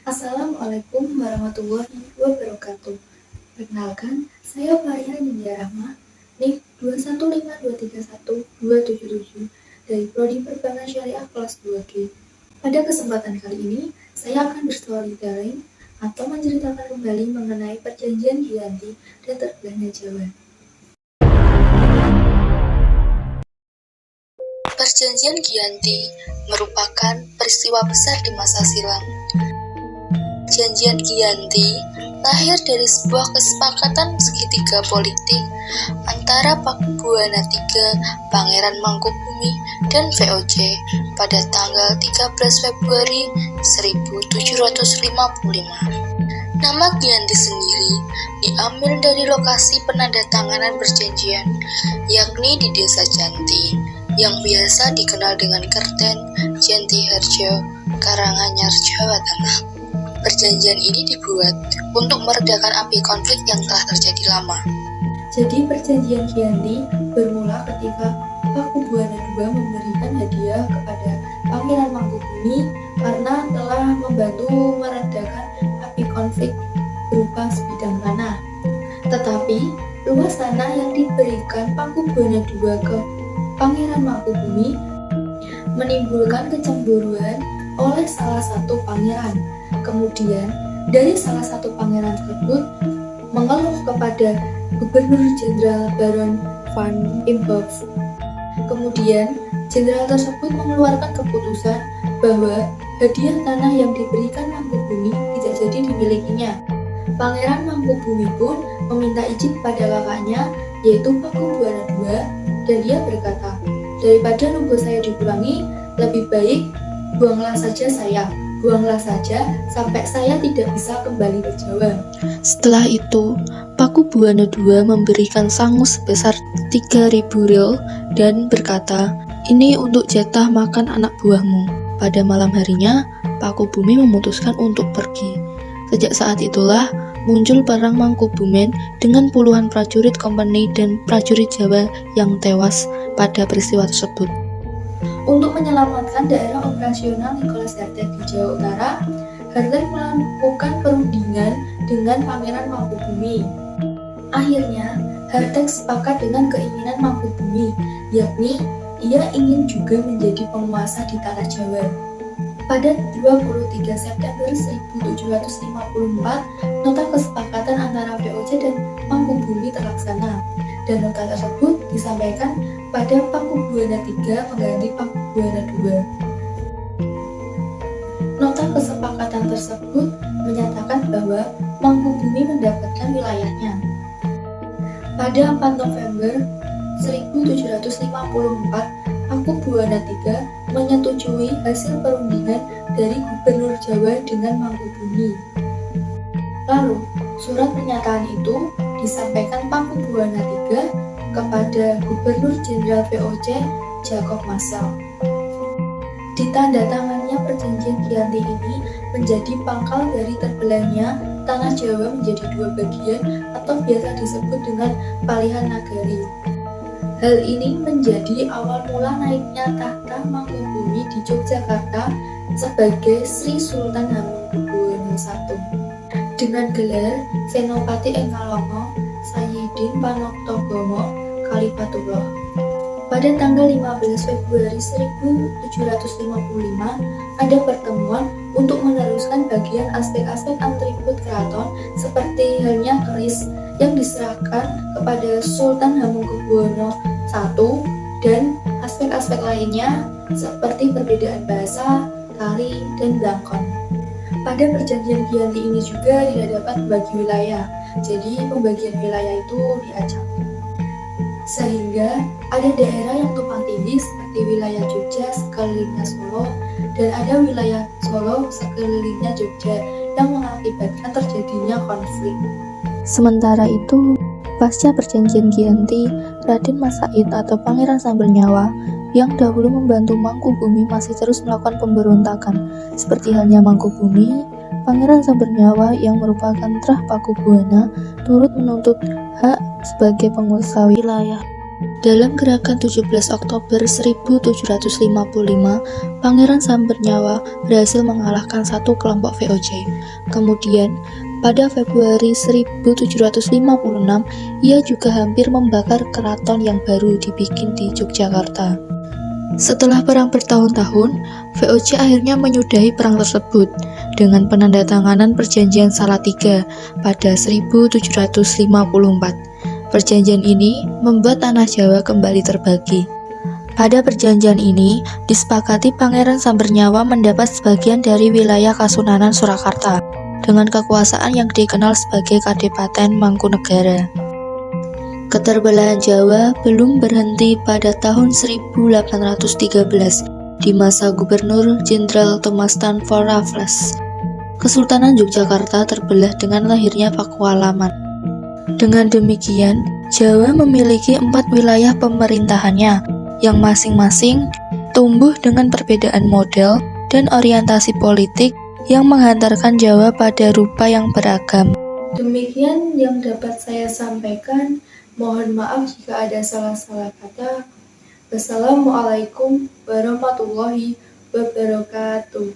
Assalamualaikum warahmatullahi wabarakatuh. Perkenalkan, saya Faria Nindya Rahma, NIK 215231277 dari Prodi Perbankan Syariah kelas 2G. Pada kesempatan kali ini, saya akan berstorytelling atau menceritakan kembali mengenai Perjanjian Giyanti dan terbelahnya Jawa. Perjanjian Giyanti merupakan peristiwa besar di masa silam. Perjanjian Giyanti lahir dari sebuah kesepakatan segitiga politik antara Pakubuwana III, Pangeran Mangkubumi, dan VOC pada tanggal 13 Februari 1755. Nama Giyanti sendiri diambil dari lokasi penandatanganan perjanjian, yakni di Desa Janti, yang biasa dikenal dengan Kerten, Janti Harjo, Karanganyar, Jawa Tengah. Perjanjian ini dibuat untuk meredakan api konflik yang telah terjadi lama. Jadi perjanjian Giyanti bermula ketika Pakubuwana II memberikan hadiah kepada Pangeran Mangkubumi karena telah membantu meredakan api konflik berupa sebidang tanah. Tetapi luas tanah yang diberikan Pakubuwana II ke Pangeran Mangkubumi menimbulkan kecemburuan oleh salah satu pangeran. Kemudian dari salah satu pangeran tersebut mengeluh kepada Gubernur Jenderal Baron van Imhoff. Kemudian jenderal tersebut mengeluarkan keputusan bahwa hadiah tanah yang diberikan Mangkubumi tidak jadi dimilikinya. Pangeran Mangkubumi pun meminta izin pada kakaknya, yaitu Pakubuwana II, dan ia berkata, "Daripada nunggu saya dikurangi, lebih baik buanglah saja sampai saya tidak bisa kembali ke Jawa." Setelah itu, Pakubuwana II memberikan sangu sebesar 3.000 ril dan berkata, "Ini untuk jatah makan anak buahmu." Pada malam harinya, Pakubumi memutuskan untuk pergi. Sejak saat itulah muncul perang Mangkubumen dengan puluhan prajurit kompeni dan prajurit Jawa yang tewas pada peristiwa tersebut. Untuk menyelamatkan daerah operasional Nicholas Hertek di Jawa Utara, Hertek melakukan perundingan dengan Pangeran Mangkubumi. Akhirnya, Hertek sepakat dengan keinginan Mangkubumi, yakni ia ingin juga menjadi penguasa di tanah Jawa. Pada 23 September 1754, nota kesepakatan antara VOC dan Mangkubumi terlaksana, dan nota tersebut disampaikan pada Pakubuwana III mengganti Pakubuwana II. Nota kesepakatan tersebut menyatakan bahwa Mangkubumi mendapatkan wilayahnya. Pada 4 November 1754, Pakubuwana III menyetujui hasil perundingan dari Gubernur Jawa dengan Mangkubumi. Lalu, surat pernyataan itu disampaikan Pakubuwana III kepada Gubernur Jenderal VOC Jacob Marcel. Ditandatangannya perjanjian Giyanti ini menjadi pangkal dari terbelahnya tanah Jawa menjadi dua bagian atau biasa disebut dengan Palihan Nagari. Hal ini menjadi awal mula naiknya tahta Mangkubumi di Yogyakarta sebagai Sri Sultan Hamengkubuwono I dengan gelar Senopati Engalongo Sayyidin Panoktogomo Kalifatullah. Pada tanggal 15 Februari 1755 ada pertemuan untuk meneruskan bagian aspek-aspek atribut keraton seperti halnya keris yang diserahkan kepada Sultan Hamengkubuwono I dan aspek-aspek lainnya seperti perbedaan bahasa, tari, dan belangkon. Pada perjanjian Giyanti ini juga tidak dapat membagi wilayah, jadi pembagian wilayah itu diacak. Sehingga ada daerah yang tumpang tindih seperti wilayah Jogja sekelilingnya Solo dan ada wilayah Solo sekelilingnya Jogja yang mengakibatkan terjadinya konflik. Sementara itu, pasca perjanjian Giyanti, Raden Mas Said atau Pangeran Sambernyawa yang dahulu membantu Mangkubumi masih terus melakukan pemberontakan. Seperti halnya Mangkubumi, Pangeran Sambernyawa yang merupakan trah Pakubuwana turut menuntut hak sebagai penguasa wilayah. Dalam gerakan 17 Oktober 1755, Pangeran Sambernyawa berhasil mengalahkan satu kelompok VOC. Kemudian, pada Februari 1756, ia juga hampir membakar keraton yang baru dibikin di Yogyakarta. Setelah perang bertahun-tahun, VOC akhirnya menyudahi perang tersebut dengan penandatanganan Perjanjian Salatiga pada 1754. Perjanjian ini membuat tanah Jawa kembali terbagi. Pada perjanjian ini, disepakati Pangeran Sambernyawa mendapat sebagian dari wilayah Kasunanan Surakarta dengan kekuasaan yang dikenal sebagai Kadipaten Mangkunegara. Keterbelahan Jawa belum berhenti pada tahun 1813 di masa Gubernur Jenderal Thomas Stamford Raffles. Kesultanan Yogyakarta terbelah dengan lahirnya Pakualaman. Dengan demikian, Jawa memiliki 4 wilayah pemerintahannya yang masing-masing tumbuh dengan perbedaan model dan orientasi politik yang menghantarkan Jawa pada rupa yang beragam. Demikian yang dapat saya sampaikan. Mohon maaf jika ada salah-salah kata. Wassalamualaikum warahmatullahi wabarakatuh.